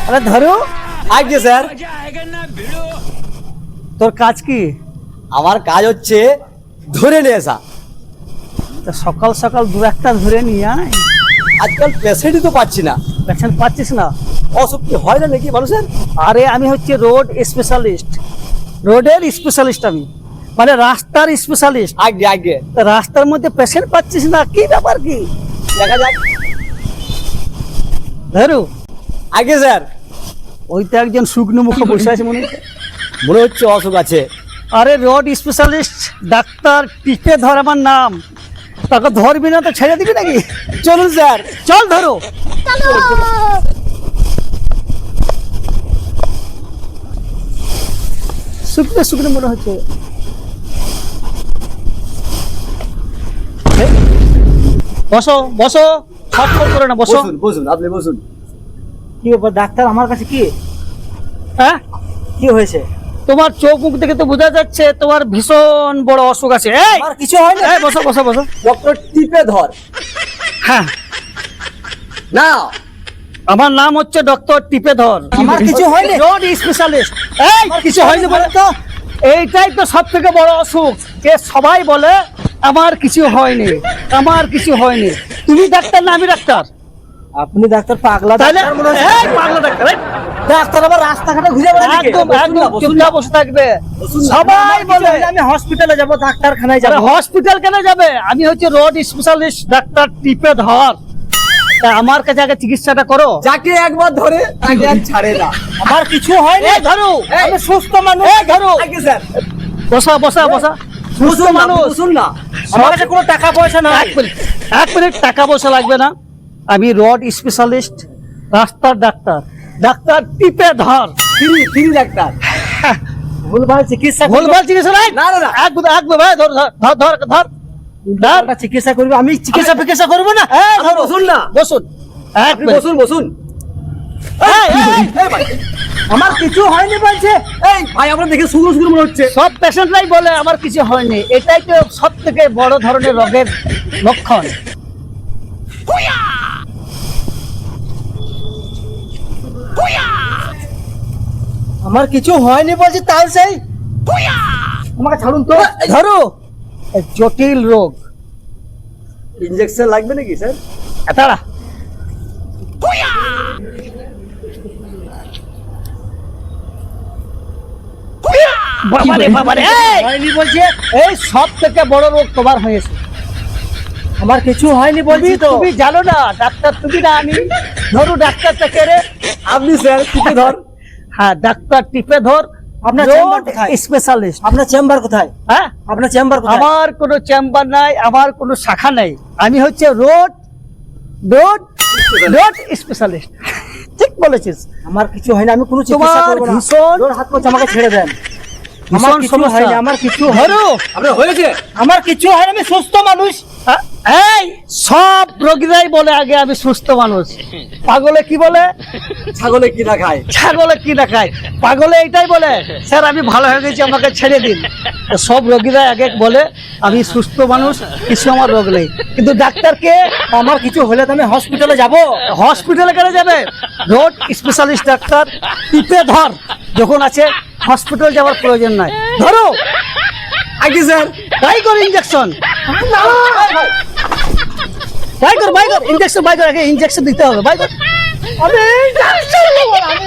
আরে ধরো আগে স্যার তোর কাজ কি? আমার কাজ হচ্ছে ধরে নিয়ে আসা। তা সকাল সকাল দু একটা ধরে নিয়ে আয়। আজকাল পেশেন্টই তো পাচ্ছি না। পেশেন্ট পাচ্ছিস না? অসুখ কি হয় না নাকি মানুষের? আরে আমি হচ্ছে রোড স্পেশালিস্ট, রোডের স্পেশালিস্ট আমি, মানে রাস্তার স্পেশালিস্ট। আগে আগে তা রাস্তার মধ্যে পেশেন্ট পাচ্ছিস না, কি ব্যাপার কি? দেখা যাক। ধরু আগে স্যার ওই তো একজন শুকনো মুখে বসে আছে মনে হচ্ছে। মনে হচ্ছে অসুখ আছে। আরে রোড স্পেশালিস্ট ডাক্তার টিপে ধর আমার নাম, তাকে ধরবি না তো ছেড়ে দিবি নাকি? চলুন স্যার। চল ধরো। শুকনো শুকনো মনে হচ্ছে। এই, বসো বসো, ছটফট করে না, বসো। বসুন বসুন, আপনি বসুন। কি ব্যাপার ডাক্তার, আমার কাছে কি? হ্যাঁ, কি হয়েছে? তোমার চোখ মুখ দেখে তো বোঝা যাচ্ছে তোমার ভীষণ বড় অসুখ আছে। এই আমার কিছু হয় না। এই, বসো বসো বসো। ডক্টর টিপে ধর। হ্যাঁ, না আমার নাম হচ্ছে ডক্টর টিপেধর। আমার কিছু হয়নি। Road specialist. এই কিছু হয়নি বলে তো, এইটাই তো সব থেকে বড় অসুখ, যে সবাই বলে আমার কিছু হয়নি, আমার কিছু হয়নি। তুমি ডাক্তার না আমি ডাক্তার? আপনি ডাক্তার পাগলা তাহলে ডাক্তার মনে হচ্ছে। এই পাগলা ডাক্তার, এই, ডাক্তার আবার রাস্তাঘাটে ঘুরে বেড়ায় নাকি? একদম বসুন একদম না, বসুন চুপচাপ না। বসে থাকবে। বসুন না। সবাই আমার কিছু বলে হলে আমি হসপিটালে যাব, ডাক্তারখানায় যাব। আরে হসপিটাল কেন যাবে? আমি হচ্ছে রোড স্পেশালিস্ট ডাক্তার টিপেধর। তা আমার কাছে আগে চিকিৎসাটা করো। যাকে একবার ধরে তাকে আর ছাড়ে না। আমার কিছু হয়নি। এই ধরো, আমি সুস্থ মানুষ। এই ধরো, আগে স্যার বসা বসা বসা। সুস্থ বসুন না, মানুষ। বসুন না। আমার কাছে কোনো টাকা পয়সা নাই। এক মিনিট টাকা পয়সা লাগবে না। আমি রড স্পেশালিস্ট, রাস্তার ডাক্তার, ডাক্তার টিপেধর। ফ্রি ডাক্তার। ভুলভাল চিকিৎসা ভুলভাল চিকিৎসা নাই। না, না, না। একদম ভাই, ধর ধর ধর ধর ধর ধর। একটা চিকিৎসা করবে, আমি চিকিৎসা ফিকিৎসা করবো না। এই আপনি ধরো, বসুন না। বসুন। এক আপনি মিনিট। বসুন বসুন। এই, এই, এই, এই ভাই, আমার কিছু হয়নি বলছে। এই ভাই, আপনার দেখে শুকনো শুকনো মনে হচ্ছে। সব পেশেন্টরাই বলে আমার কিছু হয়নি। এটাই তো সব থেকে বড় ধরনের রোগের লক্ষণ। আমার কিছু হয়নি বলছে, তাই সেই আমাকে ছাড়ুন তো। ধরো, জটিল রোগ। ইনজেকশন লাগবে নাকি স্যার? তারা বাবারে বাবারে, এই, হয়নি বলছে। এই সব থেকে বড় রোগ তোমার হয়েছে। আমার কিছু হয়নি বলছি তো। তুমি জানো না ডাক্তার, তুমি না আমি? ধরো ডাক্তারটা কে রে? আপনি স্যার টিপে ধর। হ্যাঁ, ডাক্তার টিপেধর, আপনার চেম্বার কোথায়? স্পেশালিস্ট। আপনার চেম্বার কোথায়? হ্যাঁ, আপনার চেম্বার কোথায়? আমার কোনো চেম্বার নাই, আমার কোনো শাখা নাই। আমি হচ্ছে রোড রোড রোড স্পেশালিস্ট। ঠিক বলেছিস। আমার কিছু হয়নি, আমি কোনো চিকিৎসা তোমার করব না। ভীষণ জোর হাত করছে, আমাকে ছেড়ে দেন। আমার ভীষণ কিছু সমস্যা। হয়নি, আমার কিছু ধরো। আপনার হয়েছে? আমার কিছু হয়নি, আমি সুস্থ মানুষ। এই সব রোগীরাই বলে আগে আমি সুস্থ মানুষ। পাগলে কি বলে? ছাগলে কি না খায়? ছাগলে কি না খায়। পাগলে এইটাই বলে স্যার আমি ভালো হয়ে গেছি, আমাকে ছেড়ে দিন। তো সব রোগীরা আগে বলে আমি সুস্থ মানুষ, কিছু আমার রোগ নেই। কিন্তু ডাক্তারকে আমার কিছু হলে তো আমি হসপিটালে যাব। হসপিটালে কেন যাবে? রোড স্পেশালিস্ট ডাক্তার টিপেধর যখন আছে, হসপিটাল যাওয়ার প্রয়োজন নাই। ধরো আগে স্যার। তাই কর ইঞ্জেকশন, বাই কর বাই কর ইঞ্জেকশন, বাই কর, আগে ইঞ্জেকশন দিতে হবে। বাই কর,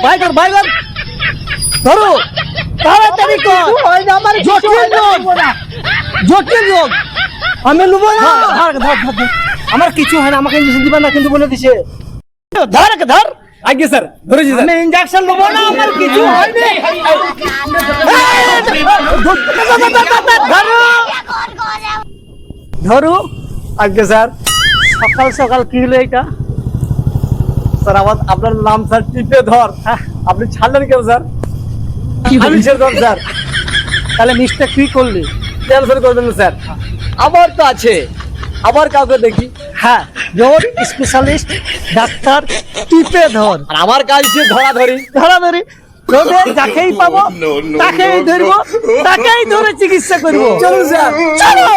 বাই কর বাই কর। ধরো তাড়াতাড়ি কর। জটিল রোগ, জটিল রোগ। আমি নেবো না। ধর ধর ধর ধর। আমার কিছু হয় না, আমাকে ইঞ্জেকশন দিবেন না কিন্তু বলে দিছে। ধর আগে ধর। আগে স্যার ধরেছি স্যার। আমি ইঞ্জেকশন নেবো না, আমার কিছু হয়নি। ধরো ধরো। আগে স্যার। সকাল সকাল কি হলো এটা? স্যার আপনার নাম স্যার টিপে ধর। হ্যাঁ, আপনি ছাড়লেন কেন স্যার? আমি ছেড়ে ধর স্যার। তাহলে মিস্টেক তুই করলি। ক্যান্সেল করে দেন স্যার। আবার তো আছে, আবার কাউকে দেখি। হ্যাঁ, রোড স্পেশালিস্ট ডাক্তার টিপেধর। আর আমার কাজ হচ্ছে ধরাধরি। ধরাধরি। রোডে যাকেই পাবো তাকেই ধরবো, তাকেই ধরে চিকিৎসা করবো। চলুন স্যার। চলো।